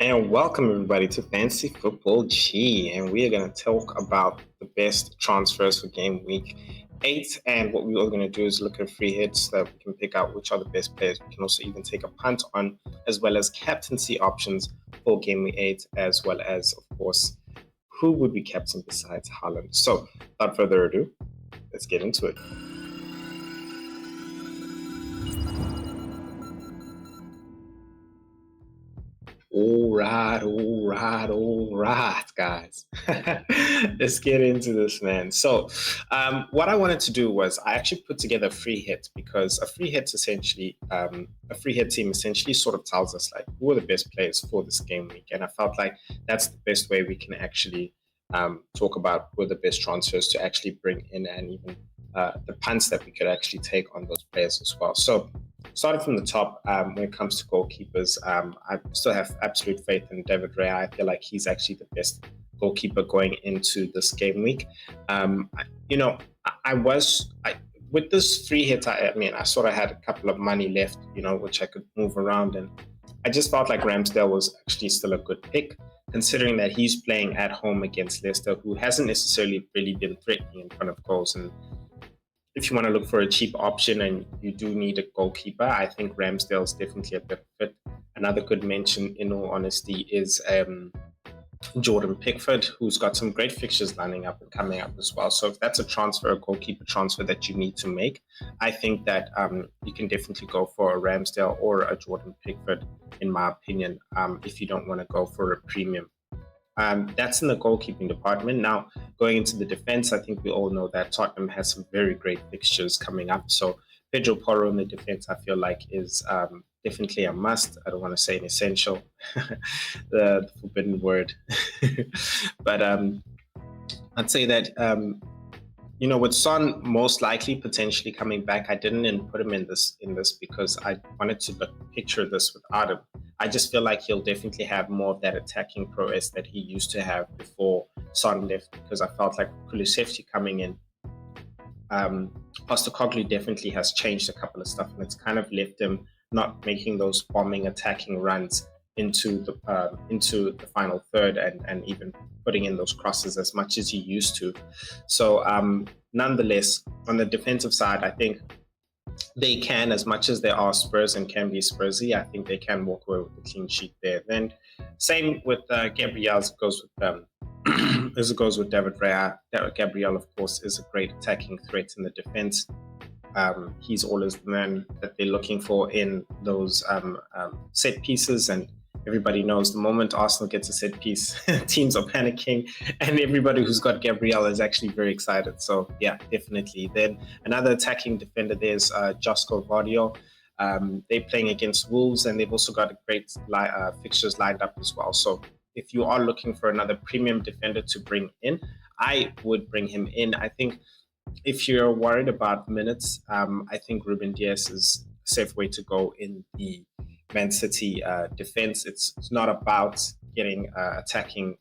And welcome everybody to Fantasy Football G. And we are going to talk about the best transfers for game week 8. And what we are going to do is look at free hits so that we can pick out which are the best players. We can also even take a punt on, as well as captaincy options for game week 8, as well as, of course, who would be captain besides Haaland. So without further ado, let's get into it. All right, guys. Let's get into this, man. So, what I wanted to do was I actually put together a free hit because a free hit essentially, a free hit team essentially sort of tells us like who are the best players for this game week, and I felt like that's the best way we can actually talk about who are the best transfers to actually bring in, and even the punts that we could actually take on those players as well. So starting from the top, when it comes to goalkeepers, I still have absolute faith in David Raya. I feel like he's actually the best goalkeeper going into this game week. With this free hit, I sort of had a couple of money left, which I could move around, and I just felt like Ramsdale was actually still a good pick, considering that he's playing at home against Leicester, who hasn't necessarily really been threatening in front of goals. And if you want to look for a cheap option and you do need a goalkeeper, I think Ramsdale is definitely a better fit. Another good mention, in all honesty, is Jordan Pickford, who's got some great fixtures lining up and coming up as well. So if that's a goalkeeper transfer that you need to make, I think that you can definitely go for a Ramsdale or a Jordan Pickford, in my opinion, if you don't want to go for a premium. That's in the goalkeeping department. Now, going into the defense, I think we all know that Tottenham has some very great fixtures coming up. So Pedro Porro in the defense, I feel like, is definitely a must. I don't want to say an essential, the forbidden word. But I'd say that, with Son most likely potentially coming back, I didn't put him in this because I wanted to picture this without him. I just feel like he'll definitely have more of that attacking prowess that he used to have before Son left, because I felt like Kulusevski coming in, Postecoglou definitely has changed a couple of stuff, and it's kind of left him not making those bombing attacking runs into the final third and even putting in those crosses as much as he used to. So nonetheless, on the defensive side, I think they can, as much as they are Spurs and can be Spursy, I think they can walk away with a clean sheet there. Then same with Gabriel, as it goes with David Raya. Gabriel, of course, is a great attacking threat in the defense. He's always the man that they're looking for in those set pieces, and everybody knows the moment Arsenal gets a set piece, teams are panicking, and everybody who's got Gabriel is actually very excited. So yeah, definitely. Then another attacking defender there's Josko Vardio. They're playing against Wolves, and they've also got great fixtures lined up as well. So if you are looking for another premium defender to bring in, I would bring him in. I think if you're worried about minutes, I think Ruben Dias is a safe way to go in the Man City defense. It's not about getting attacking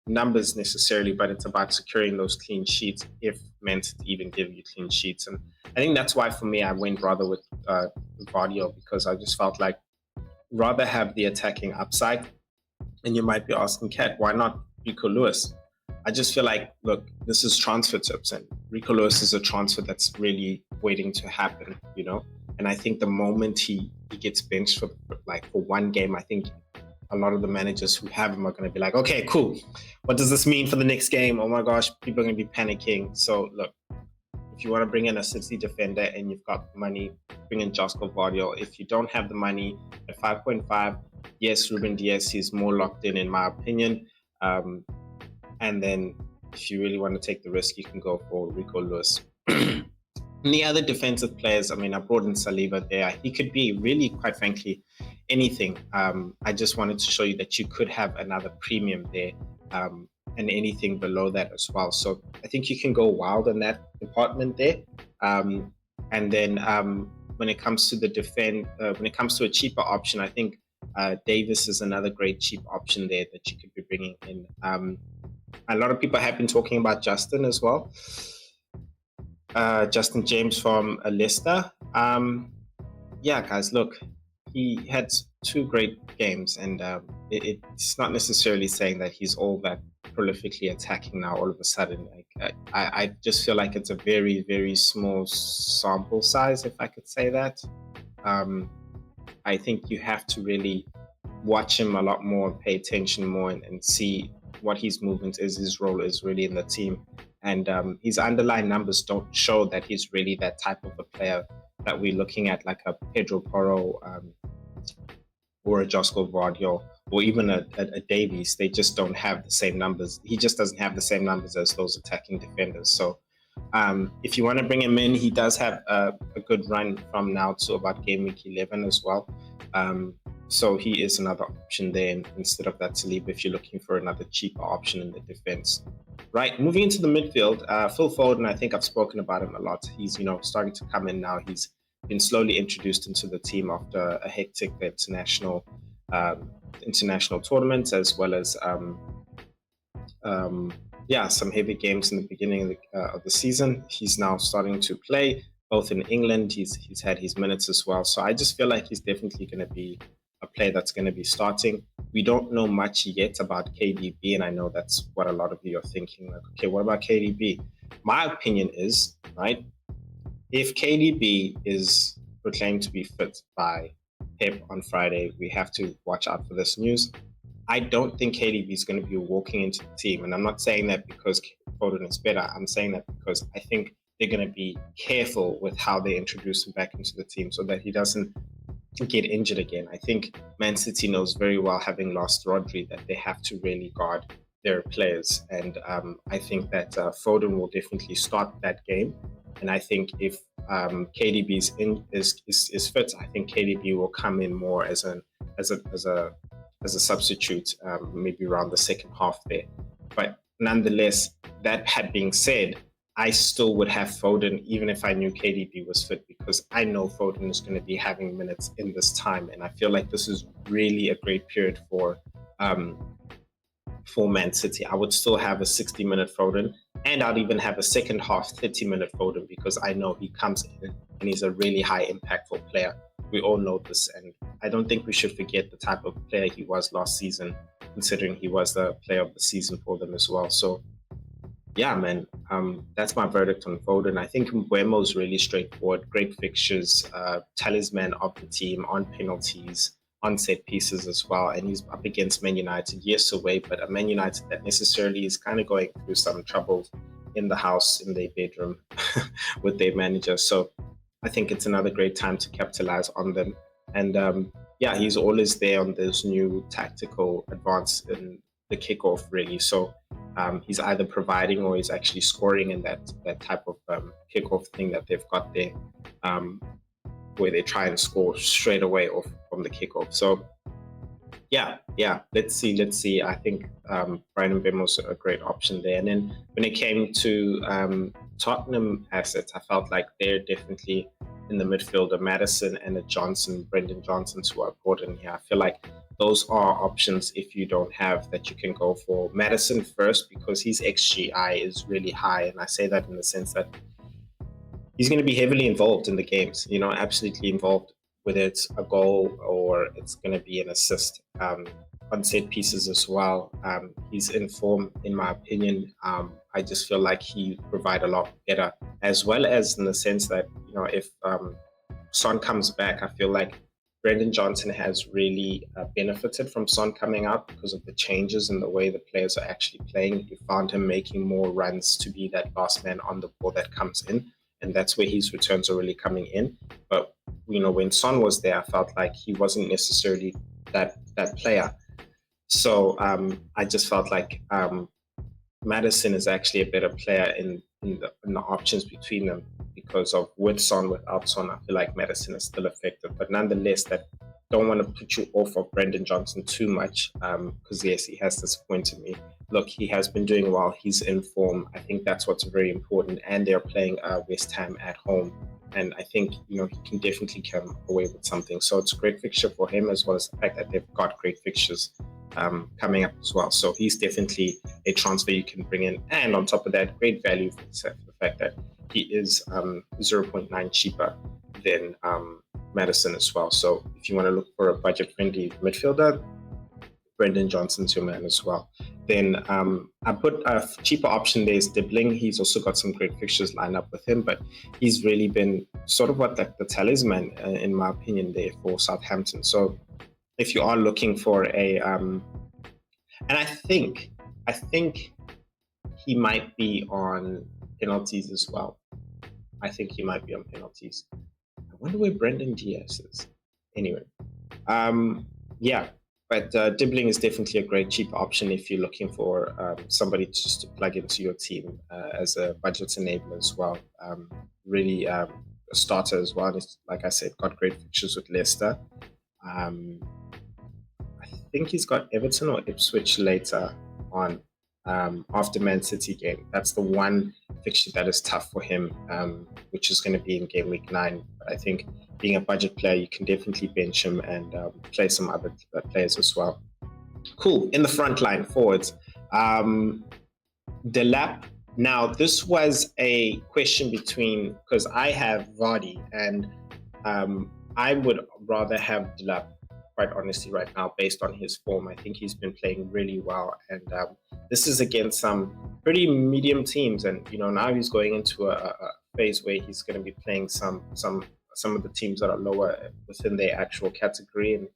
numbers necessarily, but it's about securing those clean sheets, if meant to even give you clean sheets. And I think that's why for me I went rather with Vardio, because I just felt like rather have the attacking upside. And you might be asking, Kat, why not Rico Lewis? I just feel like, look, this is transfer tips, and Rico Lewis is a transfer that's really waiting to happen, And I think the moment he gets benched for one game, I think a lot of the managers who have him are going to be like, okay, cool. What does this mean for the next game? Oh my gosh, people are going to be panicking. So look, if you want to bring in a City defender and you've got money, bring in Josko Vardio. If you don't have the money at 5.5, yes, Ruben Dias is more locked in my opinion. And then if you really want to take the risk, you can go for Rico Lewis. And the other defensive players, I brought in Saliba there. He could be really, quite frankly, anything. I just wanted to show you that you could have another premium there, and anything below that as well. So I think you can go wild in that department there. And then when it comes to when it comes to a cheaper option, I think Davis is another great cheap option there that you could be bringing in. A lot of people have been talking about Justin as well. Justin James from Leicester. Yeah, guys, look, he had two great games, and it's not necessarily saying that he's all that prolifically attacking now all of a sudden. Like I just feel like it's a very, very small sample size, if I could say that. I think you have to really watch him a lot more, pay attention more, and see what his movement is, his role is really in the team. And his underlying numbers don't show that he's really that type of a player that we're looking at, like a Pedro Porro or a Josko Vardio or even a Davies. They just don't have the same numbers. He just doesn't have the same numbers as those attacking defenders. So if you want to bring him in, he does have a good run from now to about game week 11 as well. So he is another option there instead of that Saliba if you're looking for another cheaper option in the defense. Right, moving into the midfield, Phil Foden, I think I've spoken about him a lot. He's, starting to come in now. He's been slowly introduced into the team after a hectic international tournaments, as well as some heavy games in the beginning of the season. He's now starting to play both in England. He's had his minutes as well. So I just feel like he's definitely going to be a player that's going to be starting. We don't know much yet about KDB, and I know that's what a lot of you are thinking. Like, okay, what about KDB? My opinion is, right, if KDB is proclaimed to be fit by Pep on Friday, we have to watch out for this news. I don't think KDB is going to be walking into the team. And I'm not saying that because Foden is better. I'm saying that because I think they're going to be careful with how they introduce him back into the team so that he doesn't get injured again. I think Man City knows very well, having lost Rodri, that they have to really guard their players. And I think that Foden will definitely start that game. And I think if KDB is fit, I think KDB will come in more as a substitute, maybe around the second half there. But nonetheless, that had been said, I still would have Foden even if I knew KDB was fit, because I know Foden is going to be having minutes in this time. And I feel like this is really a great period for Man City. I would still have a 60-minute Foden, and I'd even have a second half 30-minute Foden, because I know he comes in and he's a really high impactful player. We all know this, and I don't think we should forget the type of player he was last season, considering he was the player of the season for them as well. So yeah, man, that's my verdict on Foden. I think Mbeumo's really straightforward, great fixtures, talisman of the team on penalties, on set pieces as well. And he's up against Man United, yes, away, but a Man United that necessarily is kind of going through some trouble in the house, in their bedroom with their manager. So I think it's another great time to capitalize on them. And he's always there on those new tactical advance in the kickoff, really. So he's either providing or he's actually scoring in that type of kickoff thing that they've got there, where they try and score straight away off from the kickoff. So yeah, let's see. I think Bryan Mbeumo's a great option there. And then when it came to Tottenham assets, I felt like they're definitely in the midfield, a Maddison and a Brendan Johnson, who are important here. I feel like those are options if you don't have that you can go for. Maddison first, because his XGI is really high, and I say that in the sense that he's going to be heavily involved in the games, absolutely involved, whether it's a goal or it's going to be an assist, on set pieces as well. He's in form, in my opinion. I just feel like he provide a lot better, as well as in the sense that, if Son comes back, I feel like Brendan Johnson has really benefited from Son coming out because of the changes in the way the players are actually playing. You found him making more runs to be that last man on the ball that comes in, and that's where his returns are really coming in. But when Son was there, I felt like he wasn't necessarily that player. So I just felt like Maddison is actually a better player in the options between them, because of with Son, without Son, I feel like Maddison is still effective. But nonetheless, that don't want to put you off of Brendan Johnson too much, because yes, he has disappointed me. Look, he has been doing well. He's in form. I think that's what's very important. And they're playing West Ham at home. And I think, he can definitely come away with something. So it's a great fixture for him, as well as the fact that they've got great fixtures coming up as well. So he's definitely a transfer you can bring in. And on top of that, great value for the fact that he is 0.9 cheaper than Madison as well. So if you want to look for a budget-friendly midfielder, Brendan Johnson's your man as well. Then I put a cheaper option there is Dibbling. He's also got some great fixtures lined up with him, but he's really been sort of what the talisman, in my opinion, there for Southampton. So if you are looking for a, and I think he might be on penalties as well. I think he might be on penalties. I wonder where Brendan Diaz is. Anyway, yeah. But Dibbling is definitely a great cheap option if you're looking for somebody just to plug into your team as a budget enabler as well. Really a starter as well. It's, like I said, got great fixtures with Leicester. I think he's got Everton or Ipswich later on after Man City game. That's the one fixture that is tough for him, which is going to be in game week 9. But I think being a budget player, you can definitely bench him and play some other players as well. Cool. In the front line, forwards. Delap. Now, this was a question between, because I have Vardy, and I would rather have Delap, quite honestly, right now, based on his form. I think he's been playing really well, and this is against some pretty medium teams, and now he's going into a phase where he's going to be playing some of the teams that are lower within their actual category, and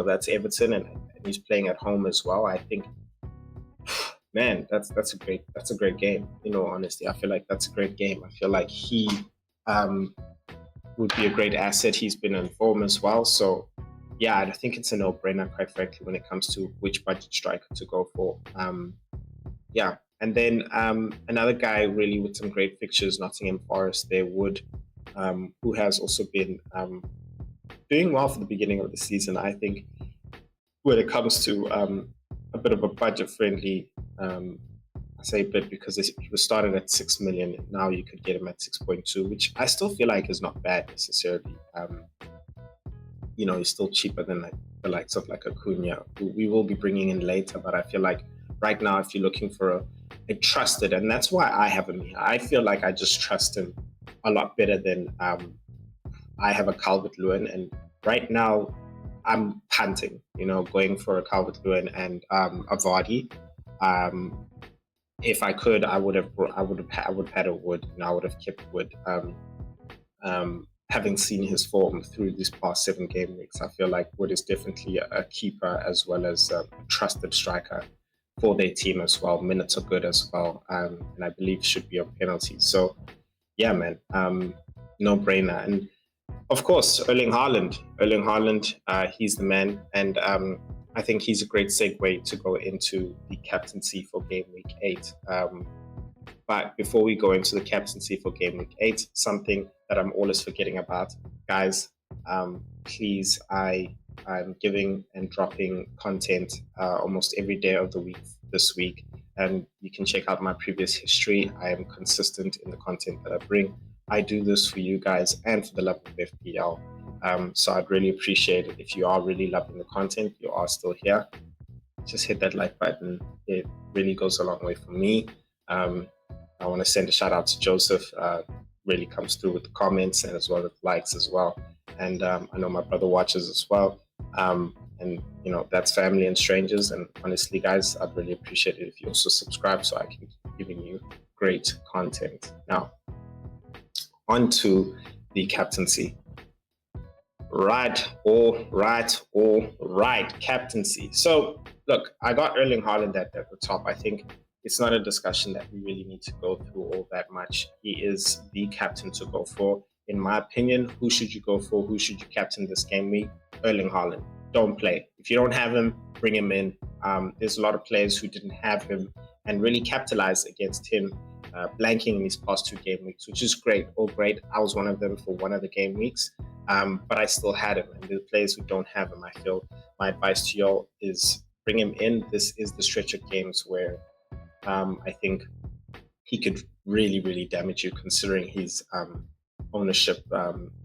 that's Everton, and he's playing at home as well. I think, man, that's a great game. Honestly, I feel like that's a great game. I feel like he would be a great asset. He's been in form as well, so yeah, I think it's a no-brainer, quite frankly, when it comes to which budget striker to go for. Yeah, and then another guy really with some great fixtures, Nottingham Forest, there Wood, who has also been doing well for the beginning of the season. I think when it comes to a bit of a budget-friendly, I say a bit because he was started at 6 million. Now you could get him at 6.2, which I still feel like is not bad necessarily. He's still cheaper than the likes of Acuna, who we will be bringing in later. But I feel like right now, if you're looking for a trusted, and that's why I have him here. I feel like I just trust him a lot better than I have a Calvert-Lewin. And right now, I'm panting, going for a Calvert-Lewin and a Vardy. If I could, I would have had a Wood, and I would have kept Wood. Having seen his form through these past 7 game weeks, I feel like Wood is definitely a keeper as well as a trusted striker for their team as well. Minutes are good as well, and I believe should be on penalties. So, yeah, man, no brainer. And of course, Eirling Haaland, he's the man, and I think he's a great segue to go into the captaincy for game week 8. But before we go into the captaincy for game week 8, something that I'm always forgetting about, guys, please, I'm giving and dropping content almost every day of the week this week. And you can check out my previous history. I am consistent in the content that I bring. I do this for you guys and for the love of FPL. So I'd really appreciate it if you are really loving the content, you are still here. Just hit that like button. It really goes a long way for me. I want to send a shout out to Joseph. Really comes through with the comments and as well as likes as well. And I know my brother watches as well. And that's family and strangers. And honestly, guys, I'd really appreciate it if you also subscribe so I can keep giving you great content. Now, on to the captaincy. All right, captaincy. So, look, I got Eirling Haaland at the top. I think it's not a discussion that we really need to go through all that much. He is the captain to go for. In my opinion, who should you go for? Who should you captain this game week? Eirling Haaland. Don't play. If you don't have him, bring him in. There's a lot of players who didn't have him and really capitalized against him, blanking in these past 2 game weeks, which is great. All great. I was one of them for one of the game weeks, but I still had him. And the players who don't have him, I feel my advice to y'all is bring him in. This is the stretch of games where I think he could really, really damage you considering his ownership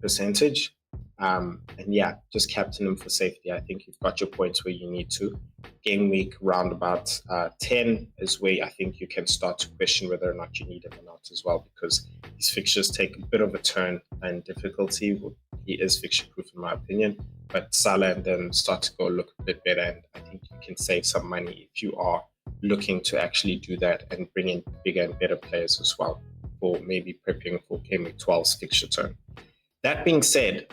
percentage. And yeah, just captain him for safety. I think you've got your points where you need to. game week round about 10 is where I think you can start to question whether or not you need him or not as well, because his fixtures take a bit of a turn and difficulty. He is fixture proof in my opinion, but Salah and them start to go look a bit better, and I think you can save some money if you are looking to actually do that and bring in bigger and better players as well for maybe prepping for game week 12's fixture turn. That being said,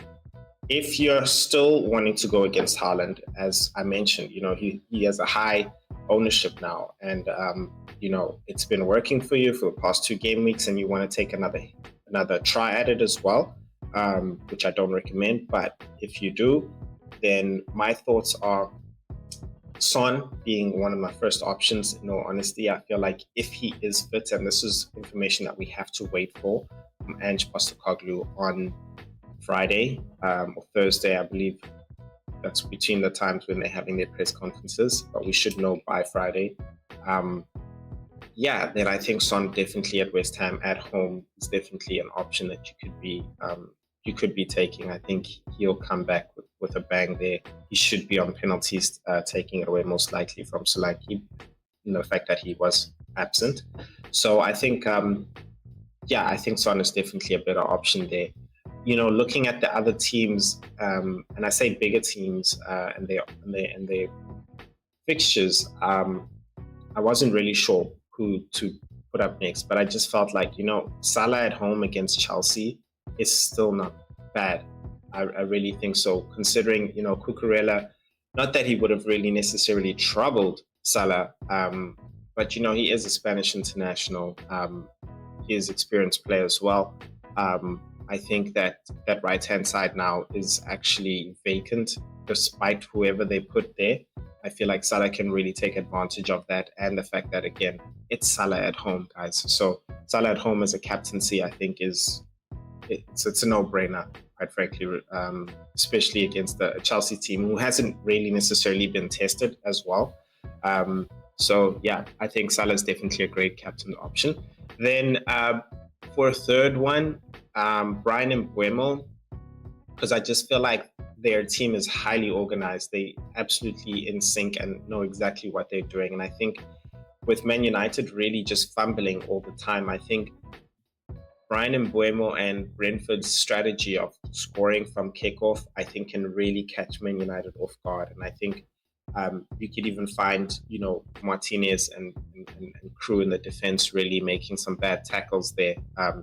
if you're still wanting to go against Haaland, as I mentioned, he has a high ownership now, and it's been working for you for the past 2 game weeks, and you want to take another try at it as well, which I don't recommend. But if you do, then my thoughts are Son being one of my first options. In all honesty, I feel like if he is fit, and this is information that we have to wait for from Ange Postecoglou on Friday or Thursday, I believe that's between the times when they're having their press conferences, but we should know by Friday. Then I think Son definitely at West Ham at home is definitely an option that you could be taking. I think he'll come back with a bang there. He should be on penalties, taking it away most likely from Solanke, the fact that he was absent. So I think I think Son is definitely a better option there. Looking at the other teams, and I say bigger teams and their fixtures, I wasn't really sure who to put up next, but I just felt like Salah at home against Chelsea is still not bad. I really think so, considering Cucurella, not that he would have really necessarily troubled Salah, but he is a Spanish international. He is an experienced player as well. I think that right-hand side now is actually vacant, despite whoever they put there. I feel like Salah can really take advantage of that, and the fact that, again, it's Salah at home, guys. So Salah at home as a captaincy, I think it's a no-brainer, quite frankly, especially against the Chelsea team, who hasn't really necessarily been tested as well. I think Salah is definitely a great captain option. Then for a third one, Brian Mbeumo, because I just feel like their team is highly organized. They absolutely in sync and know exactly what they're doing. And I think with Man United really just fumbling all the time, I think Brian Mbeumo and Brentford's strategy of scoring from kickoff, I think, can really catch Man United off guard. And I think you could even find, Martinez and crew in the defense really making some bad tackles there,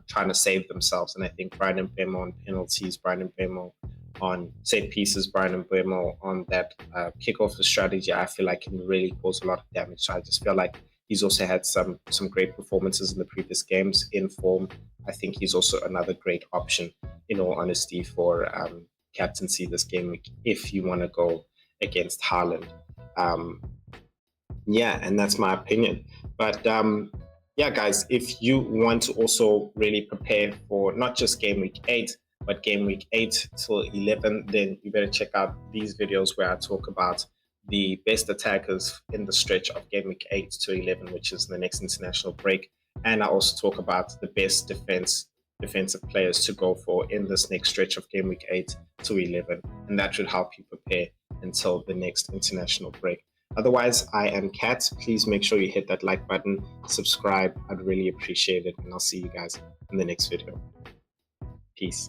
trying to save themselves. And I think Brian Mbeumo on penalties, Brian Mbeumo on set pieces, Brian Mbeumo on that kickoff strategy, I feel like can really cause a lot of damage. So I just feel like he's also had some great performances in the previous games in form. I think he's also another great option, in all honesty, for captaincy this game week if you want to go against Haaland. And that's my opinion. But guys, if you want to also really prepare for not just game week 8, but game week 8 till 11, then you better check out these videos where I talk about the best attackers in the stretch of game week 8 to 11, which is the next international break. And I also talk about the best defensive players to go for in this next stretch of game week 8 to 11. And that should help you prepare until the next international break. Otherwise, I am Kat. Please make sure you hit that like button, subscribe. I'd really appreciate it. And I'll see you guys in the next video. Peace.